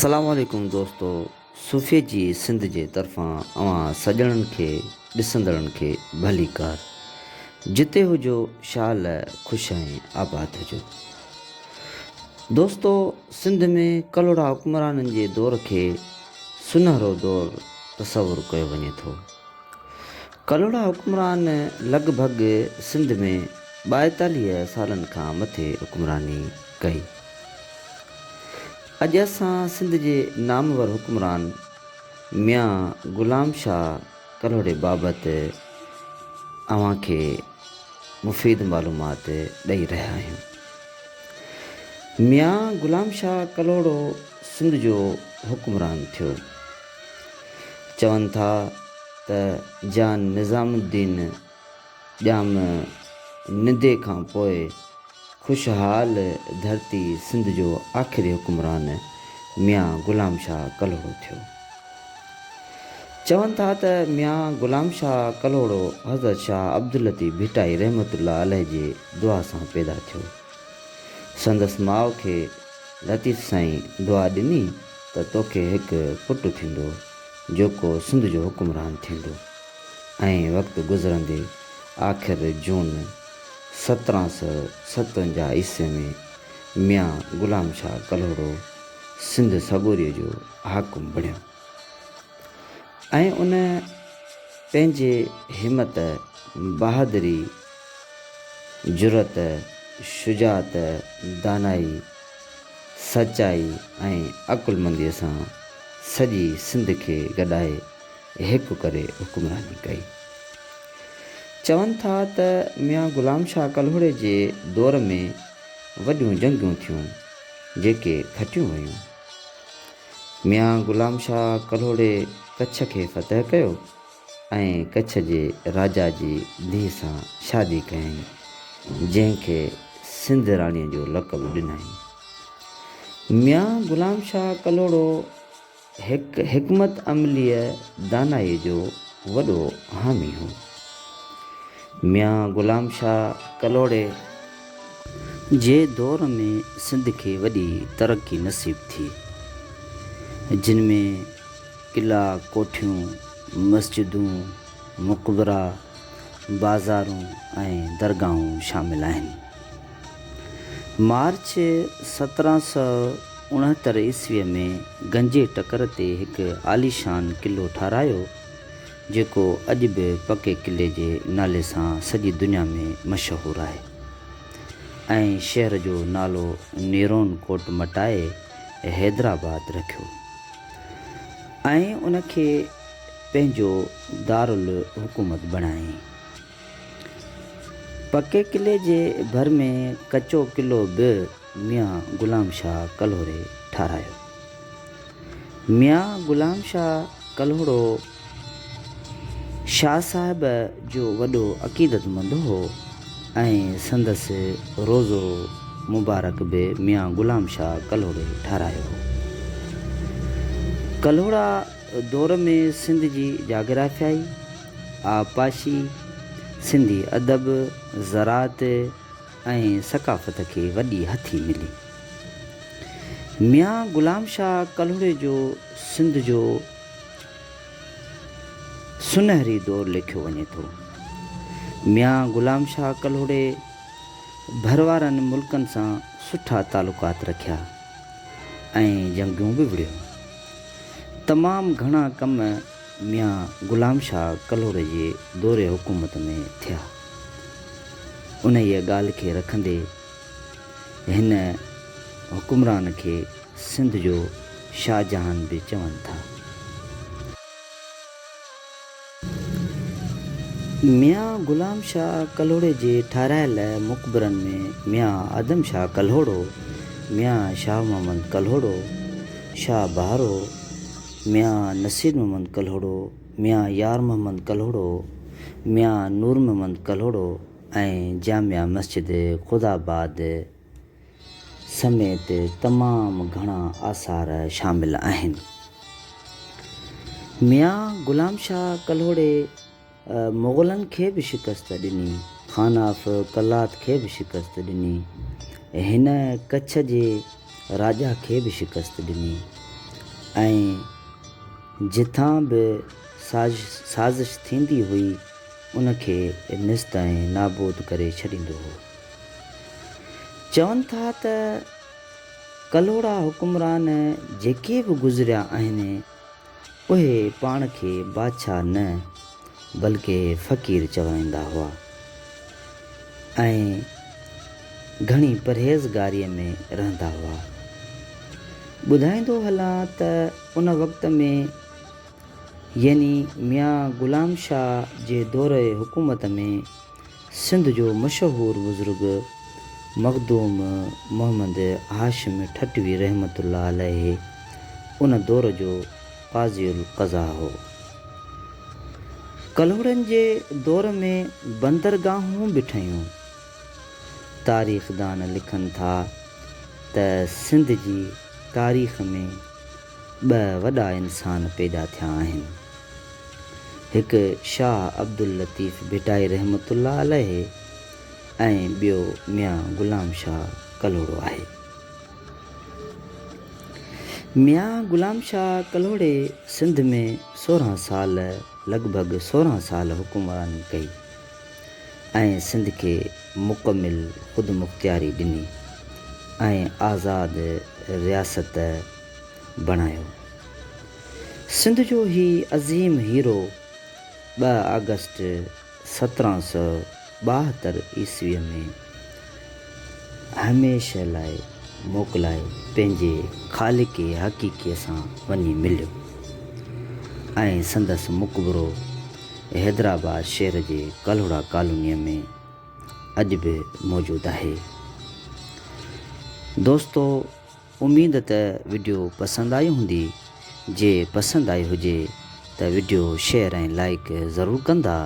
अस्सलाम वालेकुम दोस्तो। सूफ़े जी सिंध जे तरफ़ां अवां सॼणनि खे ॾिसंदड़नि खे भली कार। जिते हुजो शाल ख़ुशि ऐं आबाद हुजो। दोस्तो, सिंध में कलोड़ा हुक्मराननि जे दौर खे सुनहरो दौर तसवुरु कयो वञे थो। कलोड़ा हुक्मरान लॻभॻि सिंध में 42 सालनि खां मथे हुक्मरानी कई। अॼु असां सिंध जे नामवर हुक्मरान मियां ग़ुलाम शाह कलोड़े बाबति अव्हांखे मुफ़ीद मालूमात ॾेई रहिया आहियूं। मियां ग़ुलाम शाह कलोड़ो सिंध जो हुक्मरान थियो। चवनि था त जान निज़ामुद्दीन ॼाम निंदे खां पोइ खुशहाल धरती सिंध जो आख़िरी हुक्मरान मियां ग़ुलाम शाह कलोड़ो थियो। चवनि था त मियां ग़ुलाम शाह कलोड़ो हज़रत शाह अब्दुल लतीफ़ भिटाई रहमतुल्लाह अलैह जे दुआ सां पैदा थियो। संदसि माउ खे लतीफ़ साईं दुआ ॾिनी त तोखे हिकु पुटु थींदो जेको सिंध जो हुक्मरान थींदो। ऐं वक़्तु गुज़रंदे आख़िर जून 1757 ईस्वी में मियां ग़ुलाम शाह कलोड़ो सिंध सॻोरीअ जो हाकिम बणियो ऐं उन पंहिंजे हिमत, बहादुरी, जुरत, शुजात, दानाई, सचाई ऐं अकुलमंदीअ सां सॼी सिंध खे गॾाए हिकु करे हुक्मरानी कई। चवनि था त मियां ग़ुलाम शाह कलोड़े जे दौर में वॾियूं जंगियूं थियूं जेके खटियूं वयूं। मियां ग़ुलाम शाह कलोड़े कच्छ खे फ़तह कयो ऐं कच्छ जे राजा जी धीअ सां शादी कयईं, जंहिंखे सिंध राणीअ जो लक़ब ॾिनई। मियां ग़ुलाम शाह कलोड़ो हिकमत अमलीअ दानाईअ जो वॾो हामी हो। मियां ग़ुलाम शाह कलोड़े जे दौर में सिंध खे वॾी तरक़ी नसीब थी, जिन में क़िला, कोठियूं, मस्जिदूं, मक़बरा, बाज़ारूं ऐं दरगाहूं शामिल आहिनि। मार्च 1769 ईस्वीअ में गंजे टकर ते हिकु आलीशान क़िलो ठारायो जेको अॼु बि पके क़िले जे नाले सां सॼी दुनिया में मशहूरु आहे ऐं शहर जो नालो नेरोन कोट मटाए हैदराबाद रखियो ऐं उनखे पंहिंजो दारुल हुकूमत बणाई। पके क़िले जे भर में कचो क़िलो बि मियां ग़ुलाम शाह कलोड़े ठारायो। मियां ग़ुलाम शाह कलोड़ो शाह साहिब जो वॾो अक़ीदतमंद हो ऐं संदसि रोज़ो मुबारक बि मियां ग़ुलाम शाह कलोड़े ठारायो हो। कलोड़ा दौर में सिंध जी जाग्राफियाई, आबपाशी, सिंधी अदब, ज़राअत ऐं सक़ाफ़त खे वॾी हथी मिली। मियां ग़ुलाम शाह कलोड़े जो सिंध जो सुनहरी दौर लिखियो वञे थो। मियां ग़ुलाम शाह कलोड़े भरवारनि मुल्कनि सां सुठा तालुकात रखिया ऐं जंगियूं बि विड़ियूं। तमामु घणा कम मियां ग़ुलाम शाह कलोड़े जे दौरे हुकूमत में थिया। उन ई ॻाल्हि खे रखंदे हिन हुक्मरान खे सिंध जो शाहजहान बि चवनि था। मियां ग़ुलाम शाह कलोड़े जे ठारायल मक़बरनि में मियां आदम शाह कलोड़ो, मियां शाह मोहम्मद कलोड़ो, शाह बहारो, मियां नसीर मोहम्मद कलोड़ो, मियां यार मोहम्मद कलोड़ो, मियां नूर मोहम्मद कलोड़ो ऐं जामिया मस्जिद ख़ुदाबाद समेत तमामु घणा आसार शामिल आहिनि। मियां ग़ुलाम शाह कलोड़े मुग़लनि खे बि शिकस्त ॾिनी, ख़ानाफ़ कलात खे बि शिकस्त ॾिनी, हिन कच्छ जे राजा खे बि शिकस्त ॾिनी ऐं जिथां बि साज़िश थींदी हुई उनखे निस्त ऐं नाबूद करे छॾींदो हो। चवनि था त कलोड़ा हुकुमरान जेके बि गुज़रिया आहिनि उहे पाण खे बादशाह न बल्कि फ़क़ीर चवाईंदा हुआ ऐं घणी परहेज़गारीअ में रहंदा हुआ। ॿुधाईंदो हलां त उन वक़्त में यानी मियां ग़ुलाम शाह जे दौर हुकूमत में सिंध जो मशहूरु बुज़ुर्ग मखदूम मोहम्मद हाशिम ठटवी रहमतुल्लाह अलैहि उन दौर जो क़ाज़ी क़ज़ा हो। कलोड़नि जे दौर में बंदरगाहूं बि ठहियूं। तारीख़दान लिखनि था त सिंध जी तारीख़ में 2 वॾा इंसान पैदा थिया आहिनि। हिकु शाह अब्दुल लतीफ़ भिटाई रहमतुल्लाह अलैहि ऐं ॿियो मियां ग़ुलाम शाह कलोड़ो आहे। मियां ग़ुलाम शाह कलोड़े सिंध में 16 साल लॻभॻि 16 साल हुकूमरानी कई ऐं सिंध खे मुकमिल ख़ुदि मुख़्तियारी ॾिनी ऐं आज़ाद रियासत बणायो। सिंध जो ही अज़ीम हीरो 2 अगस्त 1772 ईस्वीअ में हमेशह लाइ मोकिलाए पंहिंजे ख़ालिक़ हक़ीक़ीअ सां वञी मिलियो ऐं संदसि मक़बरो हैदराबाद शहर जे कलोड़ा कॉलोनीअ में अॼु बि मौजूदु आहे। दोस्तो, उमेद त वीडियो पसंदि आई हूंदी। जे पसंदि आई हुजे त वीडियो शेयर ऐं लाइक ज़रूरु कंदा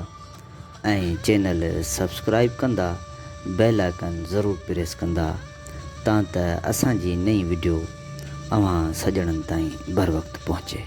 ऐं चैनल सब्सक्राइब कंदा, बेल आइकन ज़रूरु प्रेस कंदा तां त असांजी नई वीडियो अव्हां सॼणनि ताईं बर वक़्तु पहुचे।